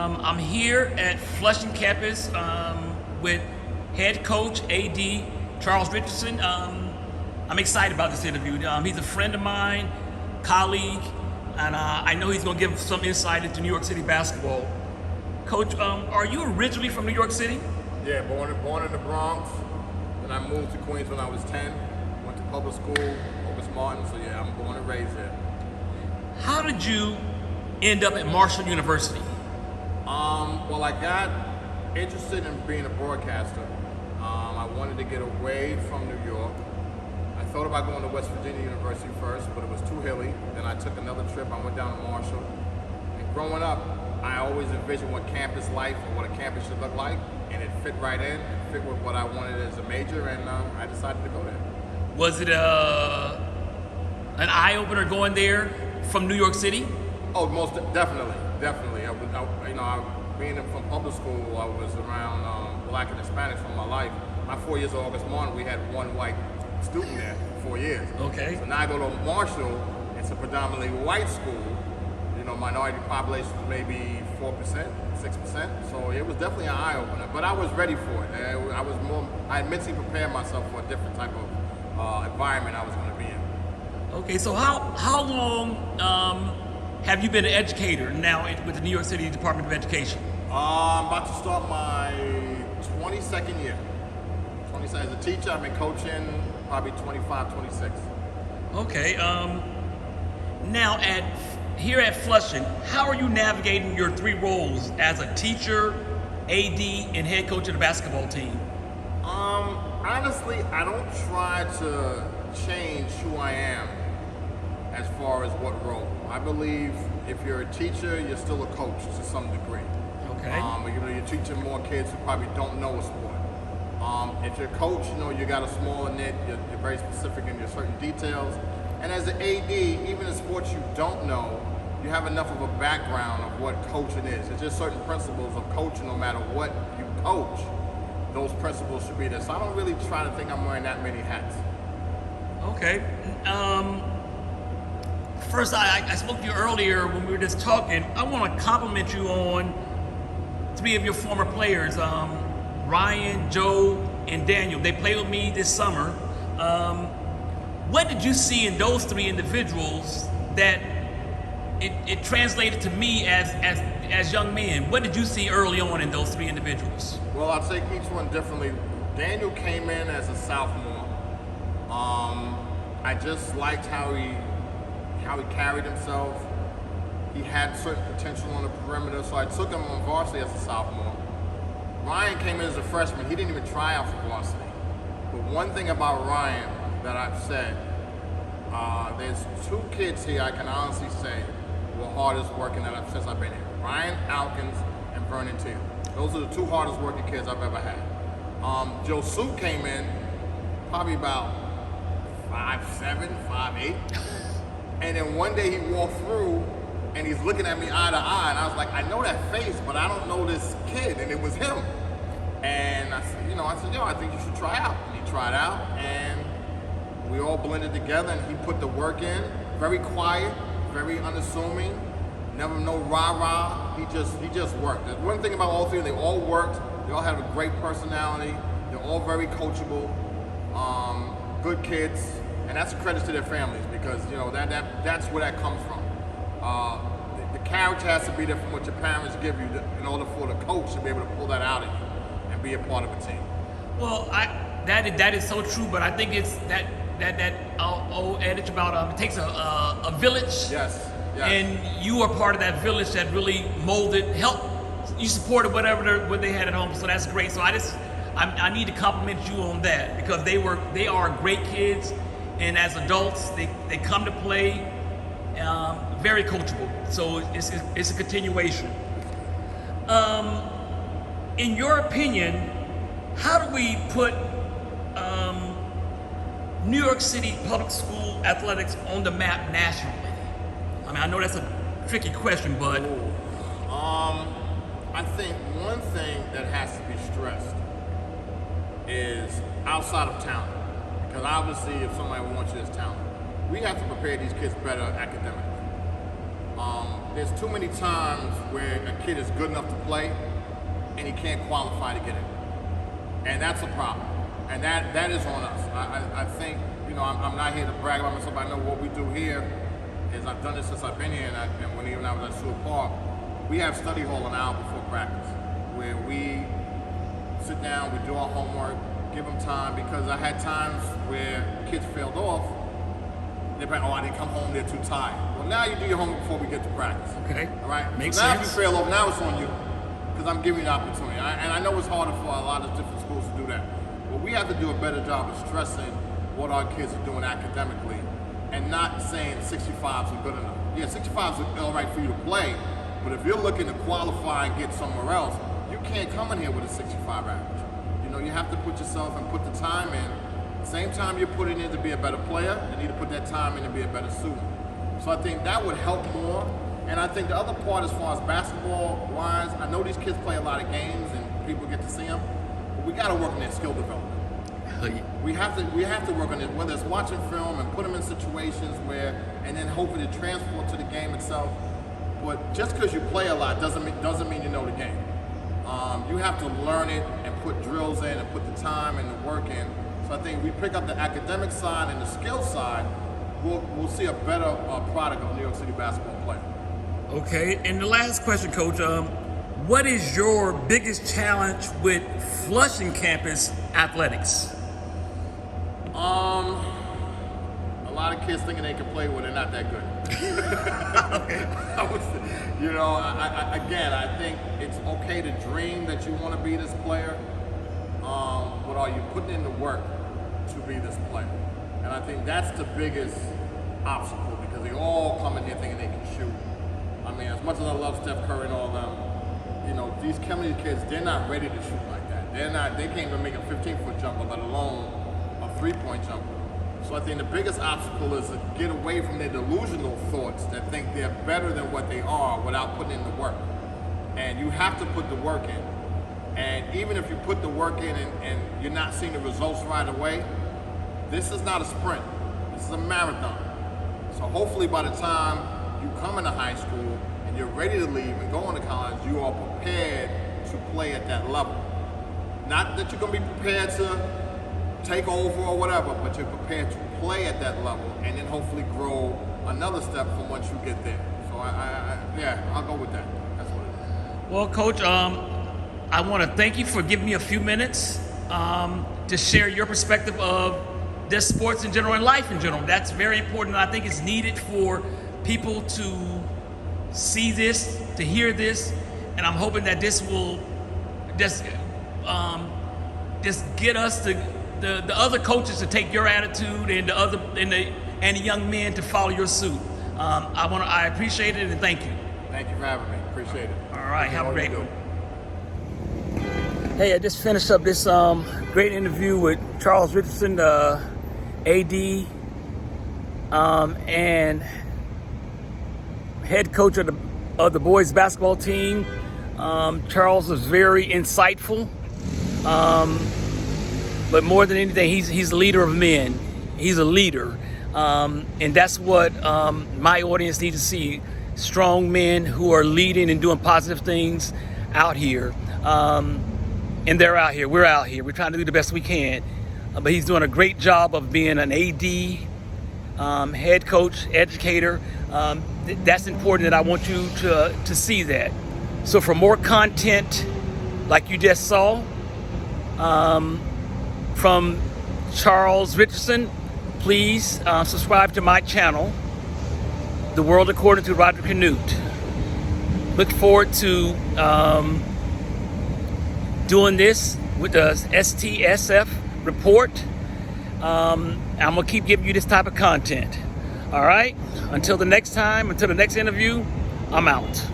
I'm here at Flushing campus with head coach AD Charles Richardson. I'm excited about this interview. He's a friend of mine, colleague, and I know he's going to give some insight into New York City basketball. Coach, are you originally from New York City? Yeah, born in the Bronx. Then I moved to Queens when I was 10. Went to public school, Opus Martin. So yeah, I'm born and raised there. How did you end up at Marshall University? Well, I got interested in being a broadcaster. I wanted to get away from New York. I thought about going to West Virginia University first, but it was too hilly. Then I took another trip. I went down to Marshall. And growing up, I always envisioned what campus life and what a campus should look like, and it fit right in. It fit with what I wanted as a major, and I decided to go there. Was it an eye-opener going there from New York City? Oh, most definitely. Being from public school, I was around Black and Hispanics for my life. My 4 years at August Martin, we had one white student there for 4 years. Okay. So now I go to Marshall. It's a predominantly white school. Minority population was maybe 4%, 6%. So it was definitely an eye opener. But I was ready for it. I had mentally prepared myself for a different type of environment I was going to be in. Okay, so how long have you been an educator now with the New York City Department of Education? I'm about to start my 22nd year. As a teacher, I've been coaching probably 25, 26. Okay, now here at Flushing, how are you navigating your three roles as a teacher, AD, and head coach of the basketball team? Honestly, I don't try to change who I am as far as what role. I believe if you're a teacher, you're still a coach to some degree. Okay. You're teaching more kids who probably don't know a sport. If you're a coach, you got a smaller knit, you're very specific in your certain details. And as an AD, even in sports you don't know, you have enough of a background of what coaching is. It's just certain principles of coaching. No matter what you coach, those principles should be there. So I don't really try to think I'm wearing that many hats. Okay. First, I spoke to you earlier when we were just talking. I want to compliment you on three of your former players, Ryan, Joe, and Daniel. They played with me this summer. What did you see in those three individuals that it translated to me as young men? What did you see early on in those three individuals? Well, I'll take each one differently. Daniel came in as a sophomore. I just liked how he carried himself. He had certain potential on the perimeter, so I took him on varsity as a sophomore. Ryan came in as a freshman. He didn't even try out for varsity. But one thing about Ryan that I've said, there's two kids here I can honestly say were hardest working since I've been here. Ryan Alkins and Vernon Teal. Those are the two hardest working kids I've ever had. Joe Soup came in probably about 5'7", 5'8". And then one day he walked through and he's looking at me eye to eye, and I was like, I know that face, but I don't know this kid, and it was him. And I said, I think you should try out. And he tried out, and we all blended together, and he put the work in. Very quiet, very unassuming, never no rah-rah. He just worked. There's one thing about all three, they all worked. They all have a great personality. They're all very coachable, good kids, and that's a credit to their families because that's where that comes from. The character has to be there from what your parents give you in order for the coach to be able to pull that out of you and be a part of a team. Well, that is so true, but I think it's that old adage about it takes a village. Yes. And you are part of that village that really molded, helped, you supported what they had at home. So that's great. So I need to compliment you on that because they are great kids, and as adults they come to play. Very coachable, so it's a continuation. In your opinion, how do we put New York City public school athletics on the map nationally? I know that's a tricky question, but I think one thing that has to be stressed is outside of talent, because obviously if somebody wants you as talent, we have to prepare these kids better academically. there's too many times where a kid is good enough to play and he can't qualify to get it. And that's a problem. And that is on us. I think, I'm not here to brag about myself. I know what we do here is I've done this since I've been here, and when even I was at Stewart Park, we have study hall an hour before practice where we sit down, we do our homework, give them time, because I had times where kids failed off. They're like, I didn't come home, they're too tired. Well, now you do your homework before we get to practice. Okay. All right? Makes so now sense. if you fail off, now it's on you, because I'm giving you the opportunity. And I know it's harder for a lot of different schools to do that. But we have to do a better job of stressing what our kids are doing academically and not saying 65s are good enough. Yeah, 65s are all right for you to play, but if you're looking to qualify and get somewhere else, you can't come in here with a 65 average. You have to put yourself and put the time in. Same time you're putting in to be a better player, you need to put that time in to be a better student. So I think that would help more. And I think the other part, as far as basketball-wise, I know these kids play a lot of games and people get to see them, but we got to work on their skill development. We have to work on it, whether it's watching film and put them in situations where, and then hoping to transfer to the game itself. But just because you play a lot doesn't mean you know the game. You have to learn it and put drills in and put the time and the work in. So I think we pick up the academic side and the skill side, we'll see a better product of New York City basketball play. Okay, and the last question, Coach, what is your biggest challenge with Flushing campus athletics? A lot of kids thinking they can play when they're not that good. Okay. I think it's okay to dream that you want to be this player, but are you putting in the work to be this player? And I think that's the biggest obstacle, because they all come in here thinking they can shoot. I mean, as much as I love Steph Curry and all them, these Kennedy kids, they're not ready to shoot like that. They can't even make a 15-foot jumper, let alone a 3-point jumper. So I think the biggest obstacle is to get away from their delusional thoughts that think they're better than what they are without putting in the work. And you have to put the work in. And even if you put the work in and you're not seeing the results right away, this is not a sprint. This is a marathon. So hopefully by the time you come into high school and you're ready to leave and go into college, you are prepared to play at that level. Not that you're going to be prepared to take over or whatever, but you're prepared to play at that level and then hopefully grow another step from once you get there. So I'll go with that. That's what it is. Well, Coach, I want to thank you for giving me a few minutes to share your perspective of this sports in general and life in general. That's very important, and I think it's needed for people to see this, to hear this, and I'm hoping that this will just get us the other coaches to take your attitude and the young men to follow your suit. I appreciate it and thank you. Thank you for having me. Appreciate it. All right, have a great one. one. Hey, I just finished up this great interview with Charles Richardson, AD, and head coach of the boys basketball team. Charles was very insightful. But more than anything, he's a leader of men. He's a leader. And that's what my audience needs to see. Strong men who are leading and doing positive things out here. And they're out here. We're out here. We're trying to do the best we can. But he's doing a great job of being an AD, head coach, educator. That's important, and I want you to see that. So for more content like you just saw, from Charles Richardson, please subscribe to my channel, The World According to Roger Canute. Look forward to doing this with the STSF report. I'm going to keep giving you this type of content. All right? Until the next time, until the next interview, I'm out.